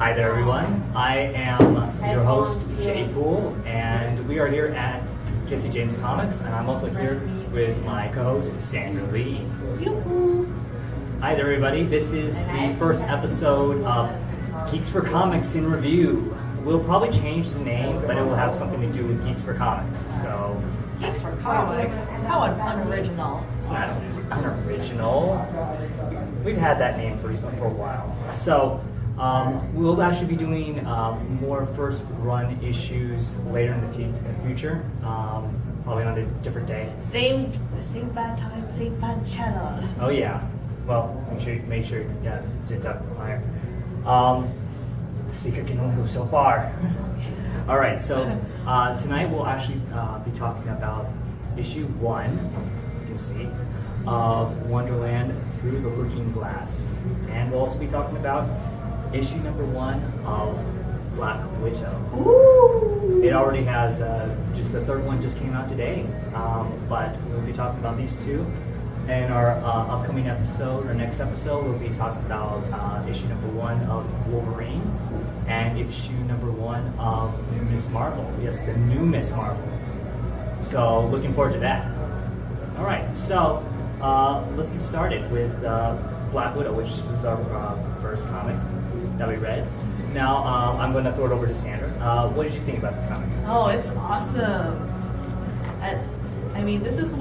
Hi there, everyone. I am your host, Jay Poole, and we are here at Geeks4Comics, and I'm also here with my co-host, Sandra Lee. Hi there, everybody. This is the first episode of Geeks4Comics in Review. We'll probably change the name, but it will have something to do with Geeks4Comics. So, Geeks4Comics? How unoriginal. it's not unoriginal. We've had that name for a while. So, we'll actually be doing more first run issues later in the future, probably on a different day. Same bad time, same bad channel. Oh yeah. Well, make sure yeah, to talk higher. The speaker can only go so far. All right. So tonight we'll actually be talking about issue 1. You'll see of Wonderland Through the Looking Glass, and we'll also be talking about issue number 1 of Black Widow. Ooh. It already has, just the third one just came out today, but we'll be talking about these two. In our upcoming episode, or next episode, we'll be talking about issue number 1 of Wolverine and issue number 1 of Miss Marvel. Yes, the new Miss Marvel. So looking forward to that. All right, so let's get started with Black Widow, which is our first comic that we read. Now I'm going to throw it over to Sandra. What did you think about this comic? Oh, it's awesome. I mean, this is an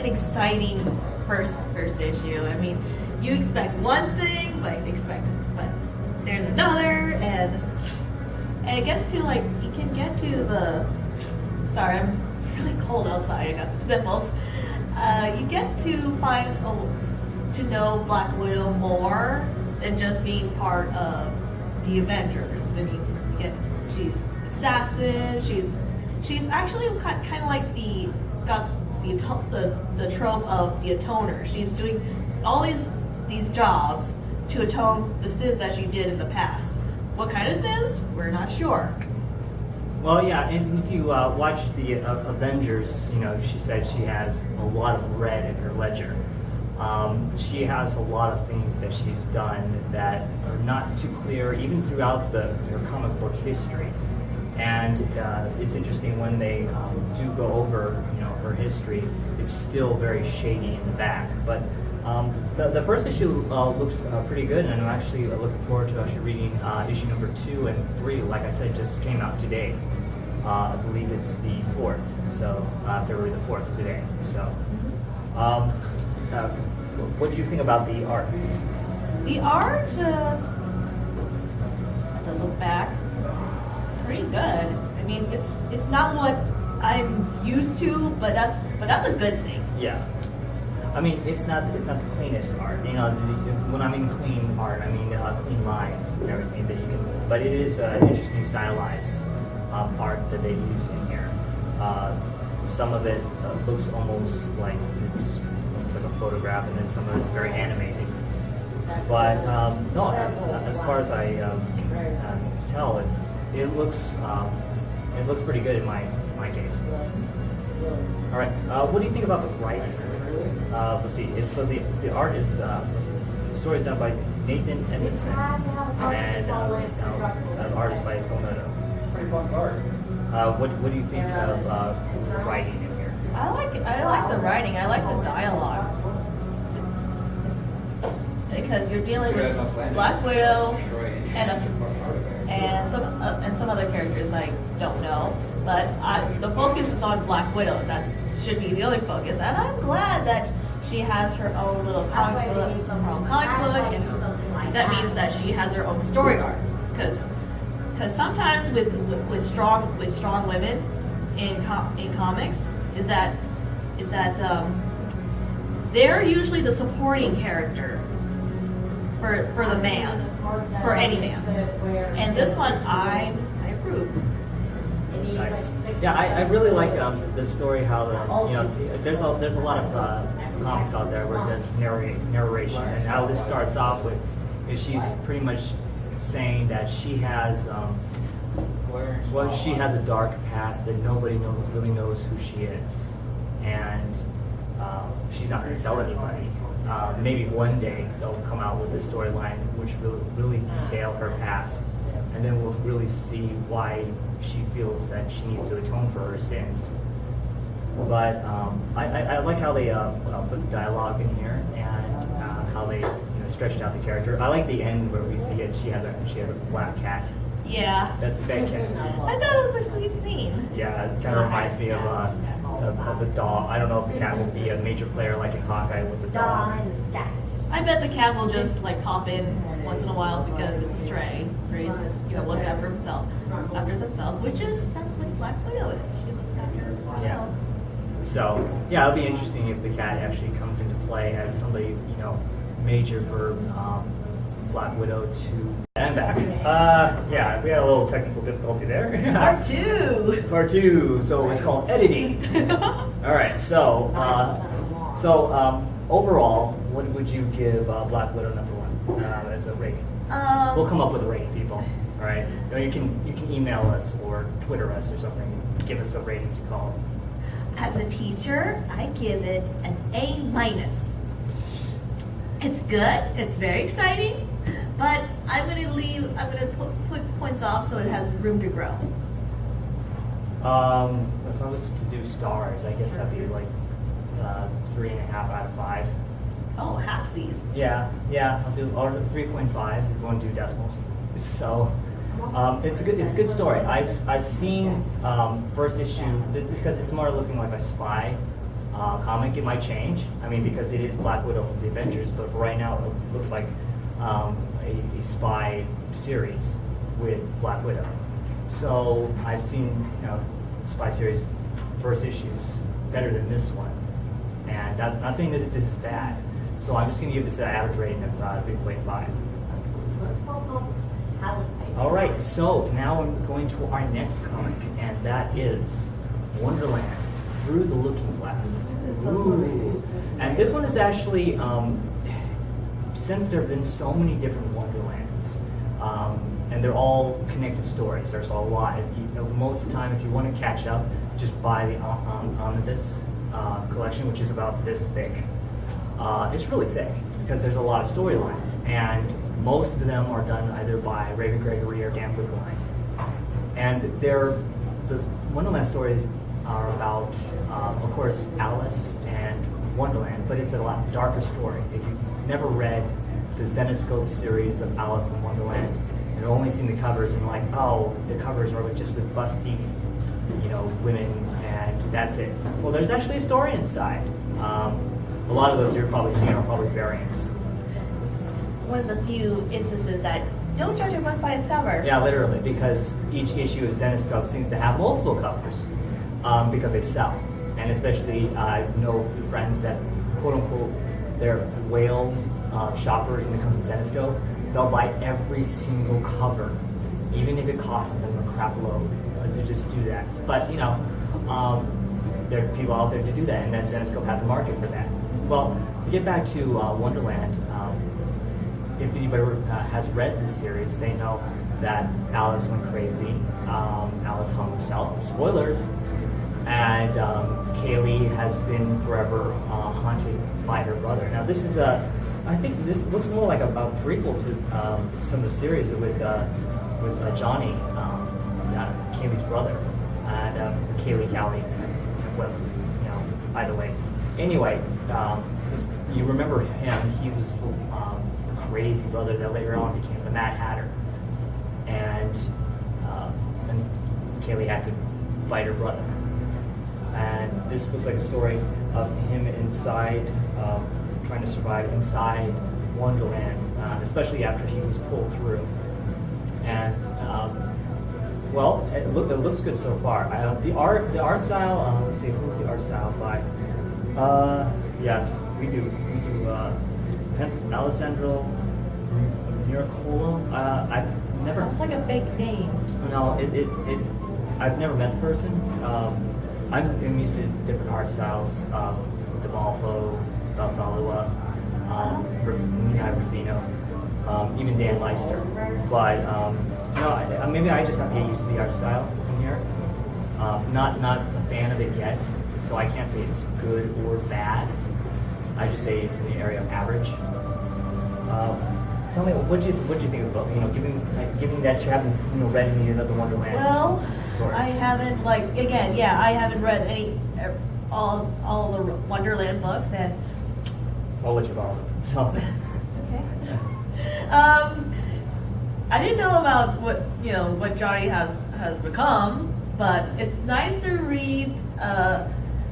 exciting first issue. I mean, you expect one thing, but there's another, and it gets to you can get to the. Sorry, it's really cold outside. I got the sniffles. You get to to know Black Widow more than just being part of the Avengers. I mean, she's assassin. She's actually kind of like the trope of the atoner. She's doing all these jobs to atone the sins that she did in the past. What kind of sins? We're not sure. Well, yeah, and if you watch the Avengers, she said she has a lot of red in her ledger. She has a lot of things that she's done that are not too clear, even throughout her comic book history. And it's interesting when they do go over, her history. It's still very shady in the back. But the first issue looks pretty good, and I'm actually looking forward to actually reading issue number 2 and 3. Like I said, just came out today. I believe it's the 4th, so February the 4th today. So, what do you think about the art? The art just, to look back, it's pretty good. I mean, it's not what I'm used to, but that's a good thing. Yeah. I mean, it's not the cleanest art. When I mean clean art, I mean clean lines and everything that you can. But it is interesting stylized art that they use in here. Some of it looks almost like it's like a photograph, and then some of it's very animated. But no, as far as I can tell, it looks pretty good in my case. All right, what do you think about the writing? Let's see. The art is the story is done by Nathan Edmondson, and the art is by Phil Noto. Pretty fun card. What do you think of writing in here? I like the writing. I like the dialogue. Because you're dealing with Black Widow and some other characters I don't know, but the focus is on Black Widow. That should be the only focus, and I'm glad that she has her own little comic book, and that means that she has her own story arc. Because sometimes with strong women in comics is that they're usually the supporting character for the man, for any man. And this one I approve. Nice. Yeah, I really like the story. How there's a lot of comics out there where there's narration, and how this starts off with is she's pretty much saying that she has she has a dark past that nobody really knows who she is, and she's not going to tell anybody. maybe one day they'll come out with a storyline which will really detail her past, and then we'll really see why she feels that she needs to atone for her sins. But I like how they put the dialogue in here, and how they stretched out the character. I like the end where we see it. She has a black cat. Yeah. That's a bad cat. I thought it was a sweet scene. Yeah, it kind of reminds me of the dog. I don't know if the cat will be a major player like in Hawkeye with the dog. I bet the cat will just like pop in once in a while because it's a stray. Strays, look after themselves, that's what Black Widow is. She looks after herself. Yeah. So yeah, it'll be interesting if the cat actually comes into play as somebody major for Black Widow to. I'm back. Yeah, we had a little technical difficulty there. Part 2. Part 2. So it's called editing. All right. So overall, what would you give Black Widow #1 as a rating? We'll come up with a rating, people. All right. You can email us or Twitter us or something. Give us a rating to call. As a teacher, I give it an A-. It's good. It's very exciting. But I'm gonna put points off so it has room to grow. If I was to do stars, I guess that'd be like 3.5 out of 5. Oh, half C's. Yeah, I'll do 3.5 if you want to do decimals. So it's a good story. I've seen first issue because it's more looking like a spy comic. It might change. I mean, because it is Black Widow from the Avengers, but for right now it looks like a spy series with Black Widow. So I've seen spy series first issues better than this one, and I'm not saying that this is bad. So I'm just going to give this an average rating of 3.5. All right, so now I'm going to our next comic, and that is Wonderland Through the Looking Glass. Ooh. And this one is actually, since there have been so many different Wonderlands, and they're all connected stories, there's a lot. Most of the time, if you want to catch up, just buy the Omnibus collection, which is about this thick. It's really thick because there's a lot of storylines, and most of them are done either by Raven Gregory or Dan Wickline. And those Wonderland stories are about, of course, Alice and Wonderland, but it's a lot darker story. If you've never read the Zenescope series of Alice in Wonderland and only seen the covers and like, oh, the covers are just with busty, women, and that's it. Well, there's actually a story inside. A lot of those you're probably seeing are probably variants. One of the few instances that don't judge a book by its cover. Yeah, literally, because each issue of Zenescope seems to have multiple covers because they sell. And especially, I know a few friends that, quote unquote, they're whale shoppers when it comes to Zenescope. They'll buy every single cover, even if it costs them a crap load to just do that. But, there are people out there to do that, and that Zenescope has a market for that. Well, to get back to Wonderland, if anybody has read this series, they know that Alice went crazy. Alice hung herself. Spoilers. And Kaylee has been forever haunted by her brother. Now, this is I think this looks more like a prequel to some of the series with Johnny, Kaylee's brother, and Kaylee Callie. Well, either way. Anyway, if you remember him, he was the crazy brother that later on became the Mad Hatter. And Kaylee had to fight her brother. And this looks like a story of him inside, trying to survive inside Wonderland, especially after he was pulled through. And well, it looks good so far. The art style. Let's see, who's the art style by? Yes, we do pencils. Alessandro Miracolo. I've never. Sounds like a big name. No, I've never met the person. I'm used to different art styles. DeMalfo, Balsalua, Ruffino, even Dan Leister. But maybe I just have to get used to the art style in here. Not a fan of it yet, so I can't say it's good or bad. I just say it's in the area of average. Tell me, what do you think of the book? Given that you haven't read any of the Wonderland stories. I haven't I haven't read all the Wonderland books, and I'll let you borrow them. So. Okay. I didn't know about what Johnny has become, but it's nice to read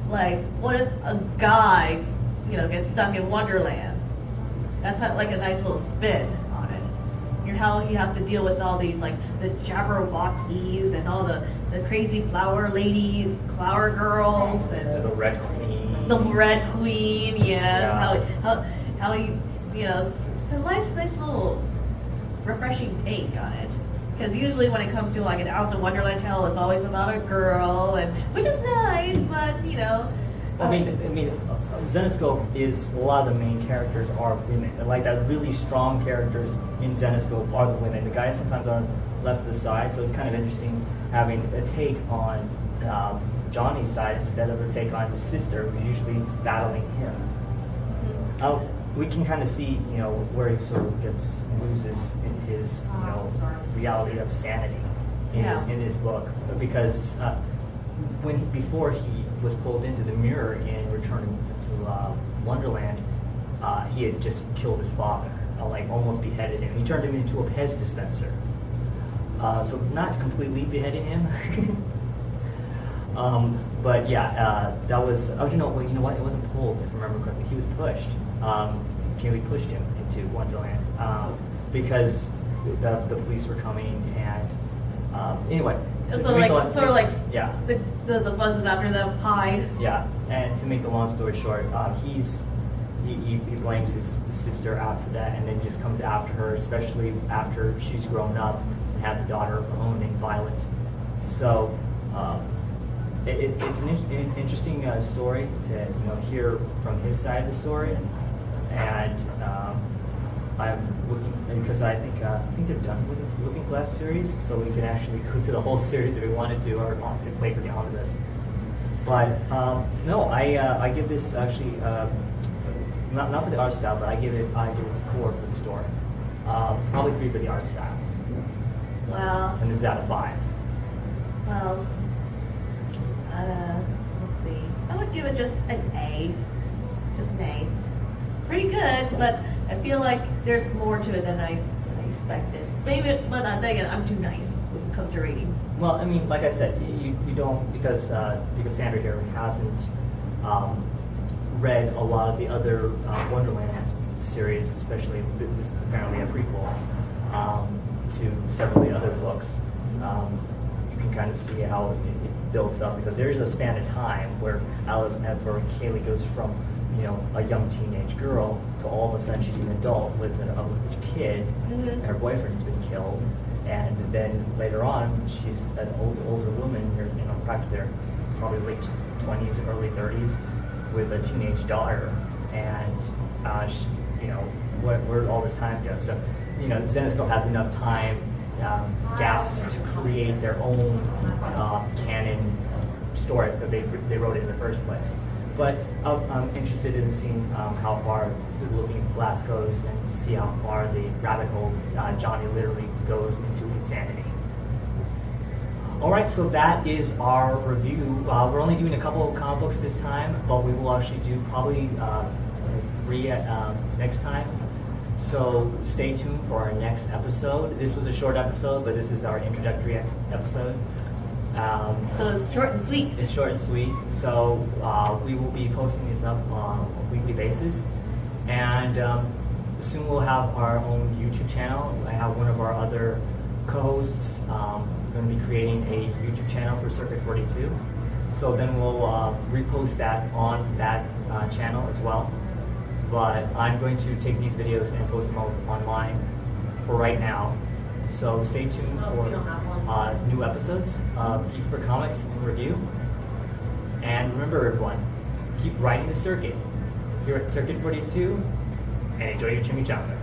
what if a guy gets stuck in Wonderland. That's like a nice little spin on it. How he has to deal with all these the Jabberwockies and all the crazy flower girls and the Red Queen. The Red Queen, yes. Yeah. How he it's a nice little refreshing take on it. Because usually when it comes to an Alice in Wonderland tale, it's always about a girl, which is nice, but Zenescope is a lot of the main characters are women. Like that, really strong characters in Zenescope are the women. The guys sometimes are left to the side, so it's kind of interesting having a take on Johnny's side instead of a take on his sister, who's usually battling him. We can kind of see, where he sort of loses in his, reality of sanity in his book, because before he was pulled into the mirror in Return to Wonderland, he had just killed his father, almost beheaded him. He turned him into a Pez dispenser. So not completely beheading him. But yeah, that was. Oh, you know what? It wasn't pulled, if I remember correctly. He was pushed. We pushed him into Wonderland because the police were coming, and anyway. So the buses after them hide. Yeah, and to make the long story short, he blames his sister after that, and then just comes after her, especially after she's grown up and has a daughter of her own named Violet. So it's an interesting story to hear from his side of the story, and I'm looking because I think they're done with the Looking Glass series, so we can actually go through the whole series if we wanted to, or wait for the omnibus. But no, I give this actually not for the art style, but I give it 4 for the story, probably 3 for the art style. Well, and this is out of 5. Well, let's see. I would give it just an A. Just an A. Pretty good, but I feel like there's more to it than I expected. Maybe, but then again, I'm too nice when it comes to ratings. Well, I mean, like I said, you don't, because Sandra here hasn't read a lot of the other Wonderland series, especially this is apparently a prequel to several of the other books. You can kind of see how it builds up, because there is a span of time where Alice and Kaylee goes from a young teenage girl to all of a sudden she's an adult with a kid, and her boyfriend has been killed, and then later on she's an older woman, practically probably late 20s, early 30s, with a teenage daughter, and where all this time goes. So Zenescope has enough time gaps to create their own canon story, because they wrote it in the first place. But I'm interested in seeing how far the Looking Glass goes, and to see how far the rabbit hole Johnny literally goes into insanity. All right, so that is our review. We're only doing a couple of comic books this time, but we will actually do probably 3 next time. So stay tuned for our next episode. This was a short episode, but this is our introductory episode. So it's short and sweet. It's short and sweet. So we will be posting this up on a weekly basis. And soon we'll have our own YouTube channel. I have one of our other co-hosts going to be creating a YouTube channel for Circuit 42. So then we'll repost that on that channel as well. But I'm going to take these videos and post them online for right now. So stay tuned for new episodes of Geeks4Comics in review. And remember, everyone, keep riding the circuit here at Circuit 42, and enjoy your chimichanga.